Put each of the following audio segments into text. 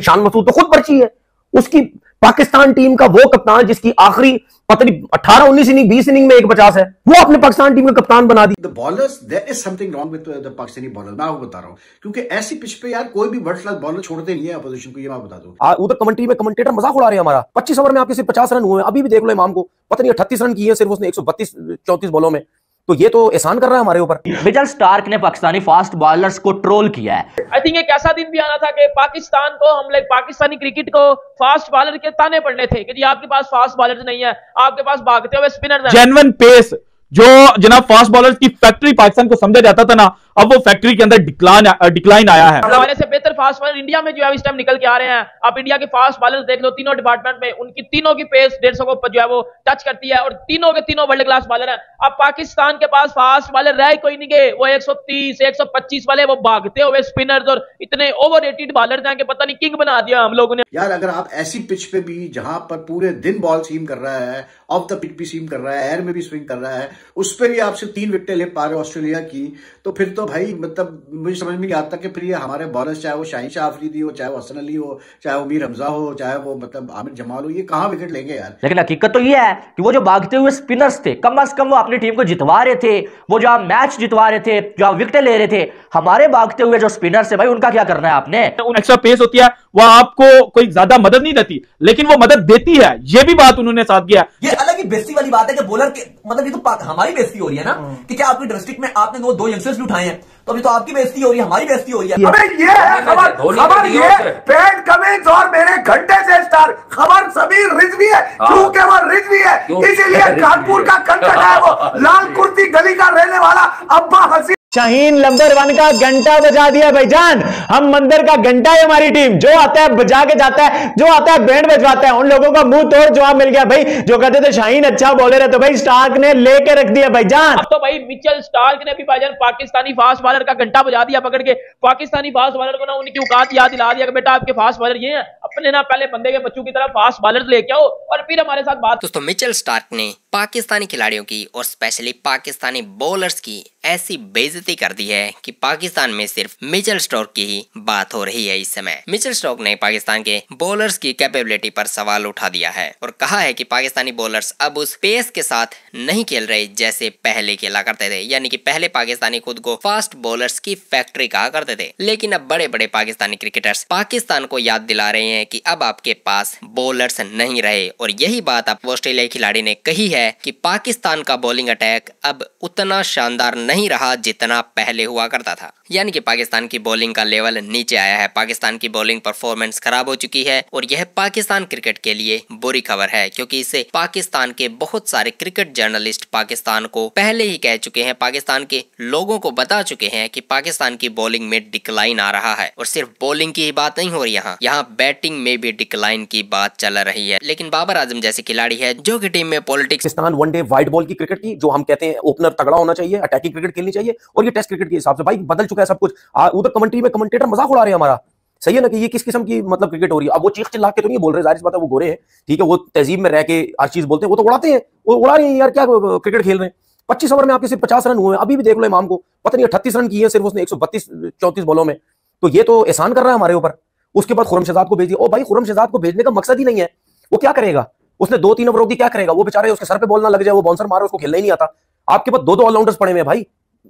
शान मसूद तो खुद पर्ची है उसकी। पाकिस्तान टीम का वो कप्तान जिसकी आखिरी पता नहीं 18-19 इनिंग 20 इनिंग में 150 है, वो अपने पाकिस्तान टीम का कप्तान बना दी। The bowlers, there is something wrong with the Pakistani bowler. मैं आपको बता रहा हूं, क्योंकि ऐसी पिच पे यार कोई भी वर्ल्ड क्लास बॉलर छोड़ते नहीं है अपोजिशन को, ये मैं बता दूं। उधर कमेंट्री में कमेंटेटर मजाक उड़ा रहे हैं हमारा। 25 ओवर में आपके सिर्फ 50 रन हुए, अभी भी देख लो इमाम को पता नहीं 38 रन किए हैं सिर्फ उसने 132-34 बॉलों में, तो ये तो एहसान कर रहा है हमारे ऊपर। मिचेल स्टार्क ने पाकिस्तानी फास्ट बॉलर्स को ट्रोल किया है। आई थिंक एक ऐसा दिन भी आना था कि पाकिस्तान को, हम लोग पाकिस्तानी क्रिकेट को फास्ट बॉलर के ताने पड़ने थे कि जी आपके पास फास्ट बॉलर नहीं है, आपके पास भागते हुए स्पिनर हैं। जेन्युइन पेस जो जनाब फास्ट बॉलर्स की फैक्ट्री पाकिस्तान को समझा जाता था ना, अब वो फैक्ट्री के अंदर डिक्लाइन आया है। हमारे से बेहतर फास्ट बॉलर इंडिया में जो है इस टाइम निकल के आ रहे हैं। आप इंडिया के फास्ट बॉलर्स देख लो, तीनों डिपार्टमेंट में उनकी तीनों की पेस 150 को जो है वो टच करती है और तीनों के तीनों वर्ल्ड क्लास बॉलर हैं। अब पाकिस्तान के पास फास्ट बॉलर रह कोई नहीं गए, वो 130-125 वाले वो भागते हुए स्पिनर्स और इतने ओवररेटेड बॉलर हैं कि पता नहीं किंग बना दिया हम लोगों ने। यार अगर आप ऐसी पिच पे भी जहां पर पूरे दिन बॉल सीम कर रहा है, ऑफ द पिच भी सीम कर रहा है, एयर में भी स्विंग कर रहा है, उस पर भी आप सिर्फ 3 विकेटें ले पा रहे हो ऑस्ट्रेलिया की, तो फिर तो भाई मतलब मुझे समझ में नहीं आता कि फिर ये हमारे बॉलर्स, चाहे वो शाहीन शाह अफरीदी हो, चाहे वो हसन अली हो, चाहे वो मीर हमजा हो, चाहे वो मतलब आमिर जमाल हो, ये कहां विकेट लेंगे यार। लेकिन हकीकत तो ये है कि वो जो भागते हुए स्पिनर्स थे, कम से कम वो अपनी टीम को जितवा रहे थे, वो जो मैच जितवा रहे थे, जो विकेटें ले रहे थे। हमारे भागते हुए जो स्पिनर्स है भाई, उनका क्या करना है आपने। एक्स्ट्रा पेस होती है, वह आपको कोई ज्यादा मदद नहीं देती, लेकिन वो मदद देती है, ये भी बात उन्होंने साथ किया। ये अलग ही बेइज्जती वाली बात है कि बॉलर के मतलब ये तो हमारी बेइज्जती हो रही है ना कि क्या आपकी डिस्ट्रिक्ट में आपने दो यंगस्टर्स भी उठाए हैं, तो अभी तो आपकी बेइज्जती हो रही है, हमारी बेइज्जती हो रही है। अबे ये है खबर ये पैट कमिंस और मेरे घंटे से स्टार खबर समीर रिजवी है, क्योंकि वो रिजवी है इसीलिए कानपुर का कंकड़ है, वो लाल कुर्ती गली का रहने वाला अब्बा हसी। शाहीन नंबर 1 का घंटा बजा दिया भाईजान। हम मंदिर का घंटा है हमारी टीम, जो आता है बजा के जाता है, जो आता है बैंड बजवाता है। उन लोगों का मुंह तोड़ जवाब मिल गया भाई, जो कहते थे शाहीन अच्छा बॉलर है, तो भाई स्टार्क ने लेके रख दिया भाईजान। अब तो भाई मिचेल स्टार्क ने भी भाईजान पाकिस्तानी फास्ट बॉलर का घंटा बजा दिया पकड़ के। पाकिस्तानी फास्ट बॉलर को ना उनकी औकात याद दिला दिया कि बेटा आपके फास्ट बॉलर ये हैं, अपने ना पहले बंदे के बच्चों की तरह फास्ट बॉलर लेके आओ और फिर हमारे साथ बात। दोस्तों मिचेल स्टार्क ने पाकिस्तानी खिलाड़ियों की और स्पेशली पाकिस्तानी बॉलर्स की ऐसी बेइज्जती कर दी है कि पाकिस्तान में सिर्फ मिचेल स्टार्क की ही बात हो रही है इस समय। मिचेल स्टार्क ने पाकिस्तान के बॉलर्स की कैपेबिलिटी पर सवाल उठा दिया है और कहा है कि पाकिस्तानी बॉलर्स अब उस पेस के साथ नहीं खेल रहे जैसे पहले खेला करते थे, यानी कि पहले पाकिस्तानी खुद को फास्ट बॉलर्स की फैक्ट्री कहा करते थे। लेकिन अब बड़े बड़े पाकिस्तानी क्रिकेटर्स पाकिस्तान को याद दिला रहे हैं कि अब आपके पास बॉलर्स नहीं रहे, और यही बात अब ऑस्ट्रेलियाई खिलाड़ी ने कही है कि पाकिस्तान का बॉलिंग अटैक अब उतना शानदार नहीं रहा जितना पहले हुआ करता था, यानी कि पाकिस्तान की बॉलिंग का लेवल नीचे आया है, पाकिस्तान की बॉलिंग परफॉर्मेंस खराब हो चुकी है। और यह पाकिस्तान क्रिकेट के लिए बुरी खबर है, क्योंकि इससे पाकिस्तान के बहुत सारे क्रिकेट जर्नलिस्ट पाकिस्तान को पहले ही कह चुके हैं, पाकिस्तान के लोगों को बता चुके हैं कि पाकिस्तान की बॉलिंग में डिक्लाइन आ रहा है। और सिर्फ बॉलिंग की ही बात नहीं हो रही, यहाँ बैटिंग में भी डिक्लाइन की बात चल रही है। लेकिन बाबर आजम जैसे खिलाड़ी है जो कि टीम में politics, Pakistan one day white ball की क्रिकेट की, जो हम कहते हैं ओपनर तगड़ा होना चाहिए, अटैकिंग क्रिकेट खेलनी चाहिए, और ये टेस्ट क्रिकेट के हिसाब से भाई बदल चुका है सब कुछ। उधर कमेंट्री में कमेंटेटर मजाक उड़ा रहे हैं हमारा, सही है ना, कि ये किस किस्म की मतलब क्रिकेट हो रही है। अब वो चीख चिल्ला के तो नहीं बोल रहे, जाहिर सी बात है वो गोरे हैं, ठीक है, वो तहजीब में रह के हर चीज बोलते हैं, वो तो उड़ाते हैं, वो उड़ा रहे हैं यार, क्या क्रिकेट खेल रहे हैं। 25 ओवर में आपके सिर्फ 50 रन हुए, अभी भी देख लो इमाम को पता नहीं 38 रन किए सिर्फ उसने 132-34 बॉलों में, तो ये तो एहसान कर रहा है हमारे ऊपर। उसके बाद खुर्रम शहजाद को भेज दिया। ओ भाई खुर्रम शहजाद को भेजने का मकसद ही नहीं है, वो क्या करेगा, उसने 2-3 ओवर रोक दी, क्या करेगा वो बेचारे, उसके सर पे बॉल ना लग जाए, वो बाउंसर मारे, उसको खेलना ही नहीं आता। आपके पास 2 ऑलराउंडर्स पड़े हुए हैं भाई,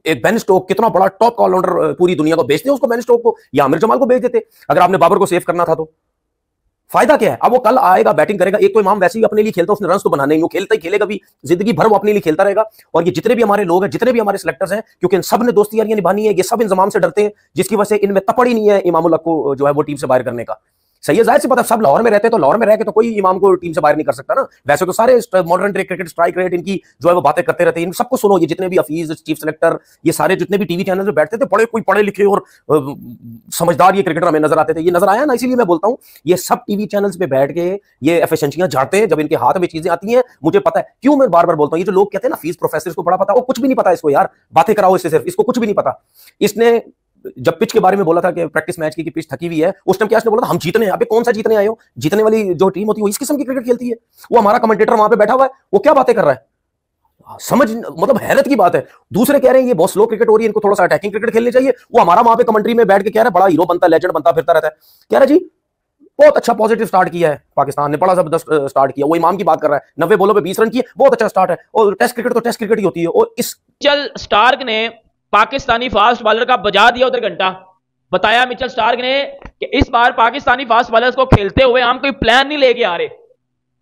एक बेन स्टोक कितना बड़ा टॉप ऑलराउंडर पूरी दुनिया को, भेजते हैं उसको बेन स्टोक को, या आमिर जमाल को भेज देते अगर आपने बाबर को सेव करना था तो। फायदा क्या है, अब वो कल आएगा बैटिंग करेगा, एक तो इमाम वैसे ही अपने लिए खेलता, उसने रन्स तो बनाने ही, वो खेलता ही खेलेगा भी जिंदगी भर, वो अपने लिए खेलता रहेगा। और ये जितने भी हमारे लोग हैं, जितने भी हमारे सिलेक्टर्स हैं, क्योंकि इन सब ने दोस्ती यारियां निभानी है, ये सब इंजमाम से डरते हैं, जिसकी वजह से इनमें तपड़ ही नहीं है इमामुल हक को जो है वो टीम से बाहर करने का। सही है, जाहिर सी बात है, सब लाहौर में रहते हैं, तो लाहौर में रह के तो कोई इमाम को टीम से बाहर नहीं कर सकता ना। वैसे तो सारे मॉडर्न क्रिकेट स्ट्राइक रेट इनकी जो है वो बातें करते रहते हैं, इन सबको सुनो, ये जितने भी हफीज, चीफ सेलेक्टर, ये सारे जितने भी टीवी चैनल में बैठते थे, कोई पढ़े लिखे और समझदार ये क्रिकेटर हमें नजर आते थे, ये नजर आया ना, इसीलिए मैं बोलता हूँ ये सब टीवी चैनल्स पे बैठ के ये एफिशिएंसियां झाड़ते हैं। जब इनके हाथ में चीजें आती हैं, मुझे पता है क्यों मैं बार बार बोलता हूँ, ये जो लोग कहते हैं ना फीस प्रोफेसर को बड़ा पता, वो कुछ भी नहीं पता इसको यार, बातें कराओ इससे, सिर्फ इसको कुछ भी नहीं पता। इसने जब पिच के बारे में बोला था कि प्रैक्टिस मैच की पिच थकी हुई है, उस टाइम क्या इसने बोला था, हम जीतने हैं। अबे कौन सा जीतने आए हो, जीतने वाली जो टीम होती है वो इस किस्म की क्रिकेट खेलती है। वो हमारा कमेंटेटर वहां पे बैठा हुआ है, वो क्या बातें कर रहा है, समझ मतलब हैरत की बात है। दूसरे कह रहे हैं ये बहुत स्लो क्रिकेट हो रही है, इनको थोड़ा सा अटैकिंग क्रिकेट खेलनी चाहिए। वो हमारा वहां पे कमेंट्री में बैठ के कह रहा है बड़ा हीरो बनता, लेजेंड बनता फिरता रहता है। कह रहा है जी बहुत अच्छा पॉजिटिव स्टार्ट किया है पाकिस्तान ने, बड़ा जबरदस्त स्टार्ट किया। वो इमाम की बात कर रहा है, 90 बॉलों पे 20 रन किए, बहुत अच्छा स्टार्ट है। और टेस्ट क्रिकेट तो टेस्ट क्रिकेट ही होती है। और इस मिचेल स्टार्क ने पाकिस्तानी फास्ट बॉलर का बजा दिया उधर घंटा। बताया मिचेल स्टार्क ने कि इस बार पाकिस्तानी फास्ट बॉलर्स को खेलते हुए हम कोई प्लान नहीं लेके आ रहे।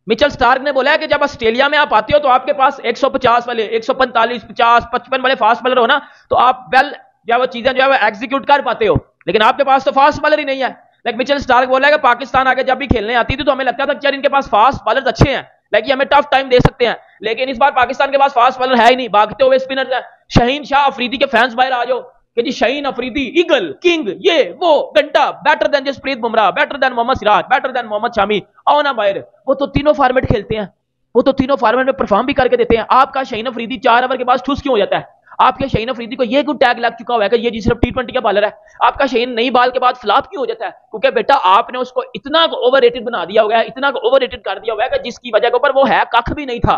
मिचेल स्टार्क ने बोला कि जब ऑस्ट्रेलिया में आप आते हो तो आपके पास 150 वाले, 145, 50, 55 वाले फास्ट बॉलर हो ना, तो आप वेल जो वो चीजें जो है वो एग्जीक्यूट कर पाते हो, लेकिन आपके पास तो फास्ट बॉलर ही नहीं है। लाइक मिचेल स्टार्क बोला है कि पाकिस्तान आगे जब भी खेलने आती थी तो हमें लगता था कि यार इनके पास फास्ट बॉलर्स अच्छे हैं, लाइक हमें टफ टाइम दे सकते हैं, लेकिन इस बार पाकिस्तान के पास फास्ट बॉलर है ही नहीं, भागते हुए स्पिनर है। शाहीन शाह अफरीदी के फैंस बाहर आ जाओ कि जी शाहीन अफरीदी ईगल किंग ये वो घंटा, better than Jasprit Bumrah, better than Mohammed Siraj, better than Mohammed Shami, आओ ना बाहर। वो तो तीनों फॉर्मेट खेलते हैं, वो तो तीनों फॉर्मेट में परफॉर्म भी करके देते हैं। आपका शाहीन अफरीदी 4 ओवर के बाद ठुस क्यों हो जाता है? आपके शाहीन अफरीदी को ये क्यों टैग लग चुका हुआ है कि ये जी सिर्फ T20 का बॉलर है? आपका शाहीन नई बॉल के बाद फ्लॉप क्यों हो जाता है? क्योंकि बेटा आपने उसको इतना ओवररेटेड बना दिया हुआ है, इतना ओवररेटेड कर दिया हुआ है कि जिसकी वजह के ऊपर वो है कख भी नहीं था,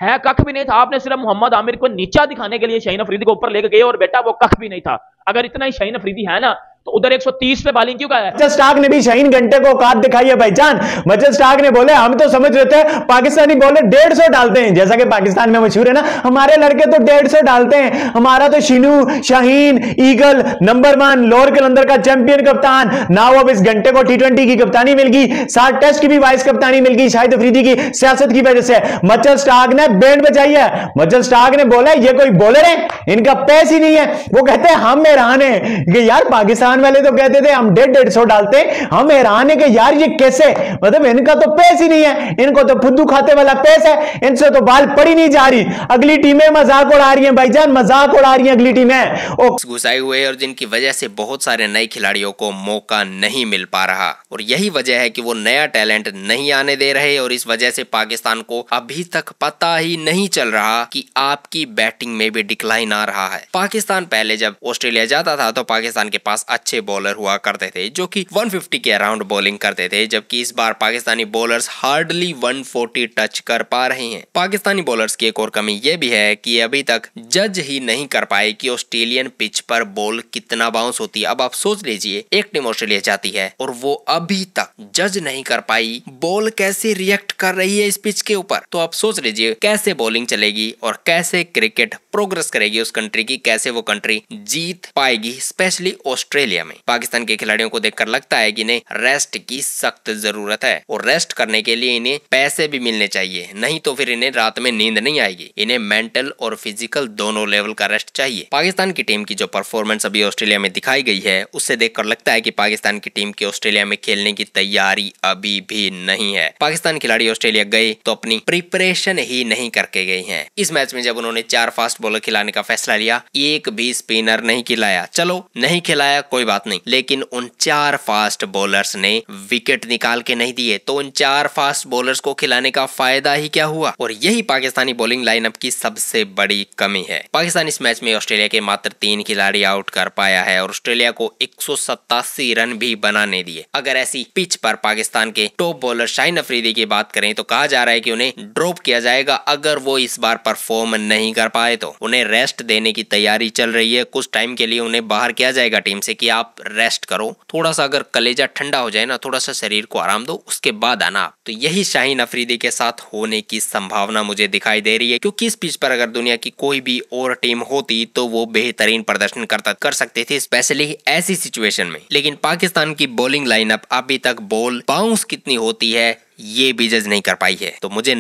है कख भी नहीं था। आपने सिर्फ मोहम्मद आमिर को नीचा दिखाने के लिए शाहीन अफरीदी को ऊपर लेके गए और बेटा वो कख भी नहीं था। अगर इतना ही शाहीन अफरीदी है ना तो उधर 130 पे बॉलिंग क्यों कर रहा है? मिचेल स्टार्क ने भी शाहीन घंटे को औकात दिखाई है भाईजान। मिचेल स्टार्क ने बोले हम तो समझ रहे थे पाकिस्तानी बॉलर 150 डालते हैं, जैसा कि पाकिस्तान में मशहूर है ना हमारे लड़के तो 150 डालते हैं, हमारा तो Shinu Shaheen eagle number 1 lower कलंदर का चैंपियन कप्तान, ना अब इस घंटे को T20 की कप्तानी मिल गई, 7 टेस्ट की भी वाइस कप्तानी मिल गई शाहिद अफरीदी की सियासत की वजह से। मिचेल स्टार्क ने बैंड बजाई है। मिचेल स्टार्क ने बोला ये कोई बॉलर है, इनका पैस ही नहीं है। वो कहते हैं हम हैरान है कि यार पाकिस्तान वाले तो कहते थे हम 150 डालते, हम हैरान है कि यार ये कैसे, मतलब इनका तो पैस ही नहीं है, इनको तो फुद्दू खाते वाला पैस है, इनसे तो बाल पड़ी नहीं जा रही। अगली टीमें मजाक उड़ा रही हैं भाईजान, मजाक उड़ा रही हैं अगली टीमें। घुसाए हुए और जिनकी वजह से बहुत सारे नए खिलाड़ियों को मौका नहीं मिल पा रहा, और यही वजह है कि वो नया टैलेंट नहीं आने दे रहे, और इस वजह से पाकिस्तान को अभी तक पता ही नहीं चल रहा कि आपकी बैटिंग में भी डिक्लाइन आ रहा है। पाकिस्तान पहले जब ऑस्ट्रेलिया जाता था तो पाकिस्तान के पास अच्छे बॉलर हुआ करते थे जो कि 150 के अराउंड बॉलिंग करते थे, जबकि इस बार पाकिस्तानी बॉलर्स हार्डली 140 टच कर पा रहे हैं। पाकिस्तानी बॉलर्स की एक और कमी यह भी है कि अभी तक जज ही नहीं कर पाए कि ऑस्ट्रेलियन पिच पर बॉल कितना बाउंस होती है। अब आप सोच लीजिए एक टीम ऑस्ट्रेलिया जाती है और वो अभी तक जज नहीं कर पाई बॉल कैसे रिएक्ट कर रही है इस पिच के ऊपर, तो आप सोच लीजिए कैसे बॉलिंग चलेगी और कैसे क्रिकेट प्रोग्रेस करेगी उस कंट्री की, कैसे वो कंट्री जीत पाएगी स्पेशली ऑस्ट्रेलिया में। पाकिस्तान के खिलाड़ियों को देखकर लगता है कि इन्हें रेस्ट की सख्त जरूरत है, और रेस्ट करने के लिए इन्हें पैसे भी मिलने चाहिए, नहीं तो फिर इन्हें रात में नींद नहीं आएगी। इन्हें मेंटल और फिजिकल दोनों लेवल का रेस्ट चाहिए। पाकिस्तान की टीम की जो परफॉर्मेंस अभी ऑस्ट्रेलिया में दिखाई गई है उससे देखकर लगता है कि पाकिस्तान की टीम की ऑस्ट्रेलिया में खेलने की तैयारी अभी भी नहीं है। पाकिस्तान खिलाड़ी ऑस्ट्रेलिया गए तो अपनी प्रिपरेशन ही नहीं करके गए हैं। इस मैच में जब उन्होंने 4 फास्ट बॉलर खिलाने का फैसला लिया, एक भी स्पिनर नहीं खिलाया। चलो नहीं खिलाया कोई बात नहीं, लेकिन उन 4 फास्ट बॉलर्स ने विकेट निकाल के नहीं दिए, तो उन 4 फास्ट बॉलर्स को खिलाने का फायदा ही क्या हुआ? और यही पाकिस्तानी बॉलिंग लाइनअप की सबसे बड़ी कमी है। पाकिस्तान इस मैच में ऑस्ट्रेलिया के मात्र 3 खिलाड़ी आउट कर पाया है और ऑस्ट्रेलिया को 187 रन भी बनाने दिए। अगर ऐसी पिच पर पाकिस्तान के टॉप बॉलर शाहीन अफरीदी की बात करें तो कहा जा रहा है कि उन्हें ड्रॉप किया जाएगा अगर वो इस बार परफॉर्म नहीं कर पाए तो। उन्हें रेस्ट देने की तैयारी चल रही है, कुछ टाइम के लिए उन्हें बाहर किया जाएगा टीम से कि आप रेस्ट करो, थोड़ा सा अगर कलेजा ठंडा हो जाए ना, थोड़ा सा शरीर को आराम दो, उसके बाद आना। तो यही शाहीन अफरीदी के साथ होने की संभावना मुझे दिखाई दे रही है, क्योंकि इस पिच पर अगर दुनिया की कोई भी और टीम होती तो वो बेहतरीन प्रदर्शन कर सकते थे, स्पेशली ऐसी सिचुएशन में। लेकिन पाकिस्तान की बॉलिंग लाइनअप अभी तक बॉल बाउंस कितनी होती है ये भी जज नहीं कर पाई है। तो मुझे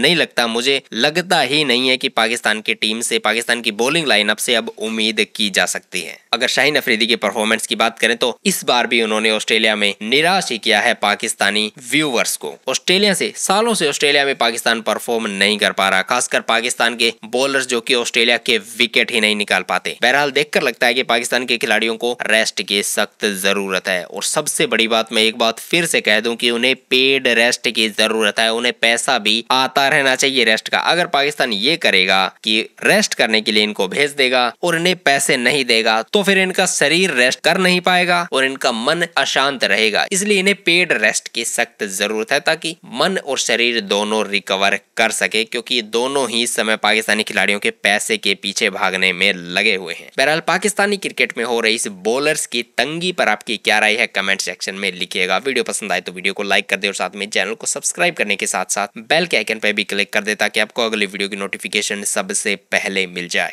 लगता ही नहीं है कि पाकिस्तान की टीम से, पाकिस्तान की बॉलिंग लाइनअप से अब उम्मीद की जा सकती है। अगर शाहीन अफरीदी की परफॉर्मेंस की बात करें तो इस बार भी उन्होंने ऑस्ट्रेलिया में निराश ही किया है पाकिस्तानी व्यूअर्स को। सालों से ऑस्ट्रेलिया में पाकिस्तान परफॉर्म नहीं कर पा रहा, खासकर पाकिस्तान के बॉलर्स जो कि ऑस्ट्रेलिया के विकेट ही नहीं निकाल पाते। बहरहाल देखकर लगता है कि पाकिस्तान के खिलाड़ियों को रेस्ट की सख्त जरूरत है, और सबसे बड़ी बात मैं एक बात फिर से कह दूं कि उन्हें पेड रेस्ट की जरूरत है, उन्हें पैसा भी आता रहना चाहिए रेस्ट का। अगर पाकिस्तान ये करेगा कि रेस्ट करने के लिए इनको भेज देगा और इन्हें पैसे नहीं देगा तो फिर इनका शरीर रेस्ट कर नहीं पाएगा और इनका मन अशांत रहेगा। इसलिए इन्हें पेड रेस्ट की सख्त जरूरत है ताकि मन और शरीर दोनों रिकवर कर सके, क्योंकि दोनों ही इस समय पाकिस्तानी खिलाड़ियों के पैसे के पीछे भागने में लगे हुए हैं। बहरहाल पाकिस्तानी क्रिकेट में हो रही इस बॉलर्स की तंगी पर आपकी क्या राय है कमेंट सेक्शन में लिखिएगा। वीडियो पसंद आए तो वीडियो को लाइक कर दे और साथ में चैनल को सब्सक्राइब करने के साथ साथ बेल के आइकन पर भी क्लिक कर दे ताकि आपको अगली वीडियो की नोटिफिकेशन सबसे पहले मिल जाए।